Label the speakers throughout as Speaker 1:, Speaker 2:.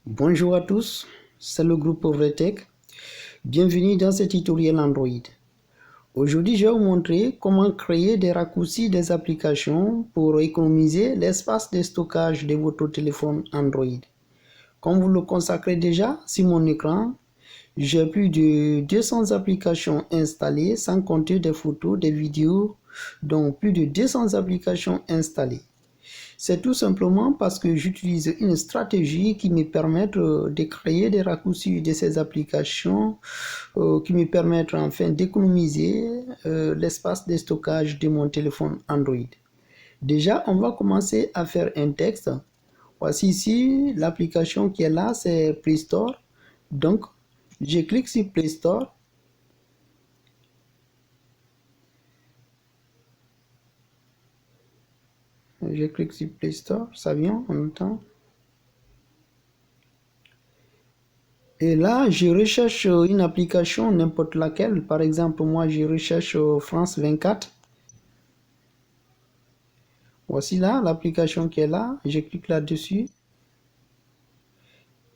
Speaker 1: Bonjour à tous, c'est le groupe PauvreTech. Bienvenue dans ce tutoriel Android. Aujourd'hui, je vais vous montrer comment créer des raccourcis des applications pour économiser l'espace de stockage de votre téléphone Android. Comme vous le consacrez déjà sur mon écran, j'ai plus de 200 applications installées sans compter des photos, des vidéos, donc plus de 200 applications installées. C'est tout simplement parce que j'utilise une stratégie qui me permet de créer des raccourcis de ces applications qui me permettent enfin d'économiser l'espace de stockage de mon téléphone Android. Déjà, on va commencer à faire un texte. Voici ici l'application qui est là, c'est Play Store. Donc, je clique sur Play Store. Je clique sur Play Store, ça vient en même temps. Et là, je recherche une application, n'importe laquelle. Par exemple, moi, je recherche France 24. Voici là l'application qui est là. Je clique là-dessus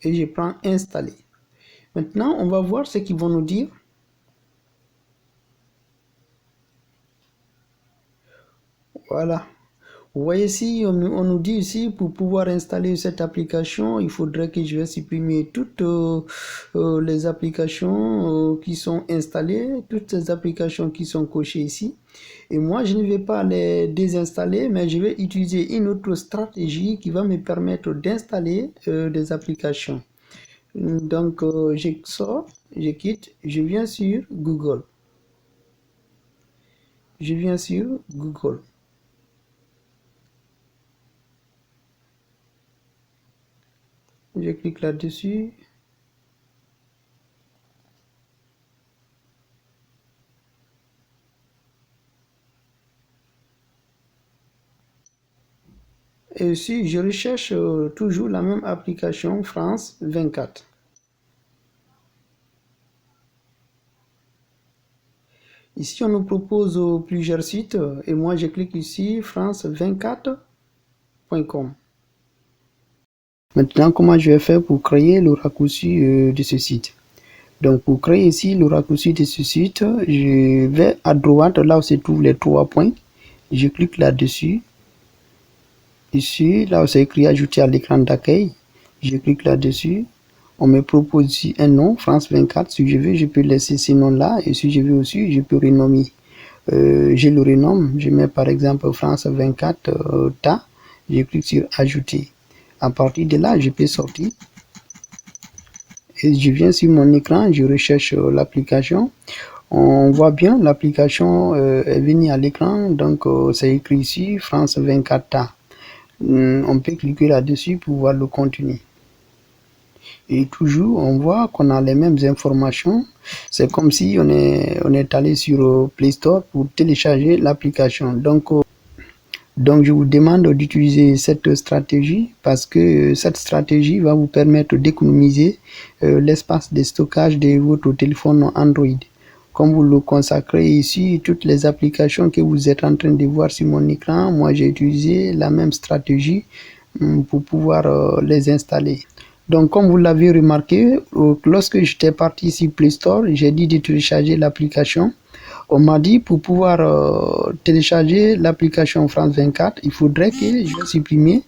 Speaker 1: et je prends installer. Maintenant, on va voir ce qu'ils vont nous dire. Voilà. Vous voyez ici, on nous dit ici, pour pouvoir installer cette application, il faudrait que je vais supprimer toutes les applications qui sont installées, toutes ces applications qui sont cochées ici. Et moi, je ne vais pas les désinstaller, mais je vais utiliser une autre stratégie qui va me permettre d'installer des applications. Donc, je sors, je quitte, je viens sur Google. Je viens sur Google. Je clique là-dessus. Et ici, je recherche toujours la même application France 24. Ici, on nous propose plusieurs sites et moi, je clique ici france24.com. Maintenant, comment je vais faire pour créer le raccourci de ce site? Donc, pour créer ici le raccourci de ce site, je vais à droite, là où se trouvent les 3 points. Je clique là-dessus. Ici, là où c'est écrit ajouter à l'écran d'accueil, je clique là-dessus. On me propose ici un nom, France 24. Si je veux, je peux laisser ce nom-là. Et si je veux aussi, je peux renommer. Je le renomme. Je mets par exemple France 24 TA. Je clique sur ajouter. À partir de là, je peux sortir. Et je viens sur mon écran, je recherche l'application. On voit bien l'application est venue à l'écran. Donc, c'est écrit ici France 24 TA. On peut cliquer là-dessus pour voir le contenu. Et toujours, on voit qu'on a les mêmes informations. C'est comme si on est allé sur Play Store pour télécharger l'application. Donc, je vous demande d'utiliser cette stratégie parce que cette stratégie va vous permettre d'économiser l'espace de stockage de votre téléphone Android. Comme vous le consacrez ici, toutes les applications que vous êtes en train de voir sur mon écran, moi j'ai utilisé la même stratégie pour pouvoir les installer. Donc, comme vous l'avez remarqué, lorsque j'étais parti sur Play Store, j'ai dit de télécharger l'application. On m'a dit pour pouvoir télécharger l'application France 24, il faudrait que je supprime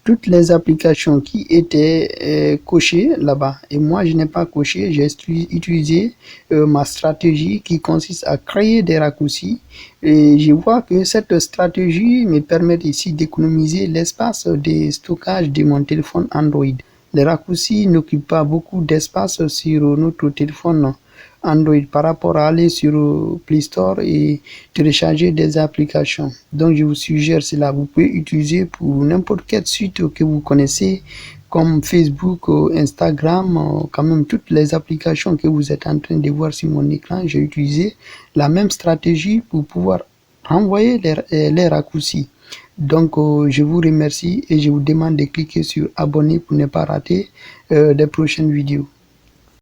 Speaker 1: toutes les applications qui étaient cochées là-bas. Et moi, je n'ai pas coché, j'ai utilisé ma stratégie qui consiste à créer des raccourcis. Et je vois que cette stratégie me permet ici d'économiser l'espace de stockage de mon téléphone Android. Les raccourcis n'occupent pas beaucoup d'espace sur notre téléphone Android par rapport à aller sur Play Store et télécharger des applications. Donc je vous suggère cela. Vous pouvez utiliser pour n'importe quel site que vous connaissez comme Facebook, Instagram, quand même toutes les applications que vous êtes en train de voir sur mon écran. J'ai utilisé la même stratégie pour pouvoir renvoyer les raccourcis. Donc je vous remercie et je vous demande de cliquer sur abonner pour ne pas rater des prochaines vidéos.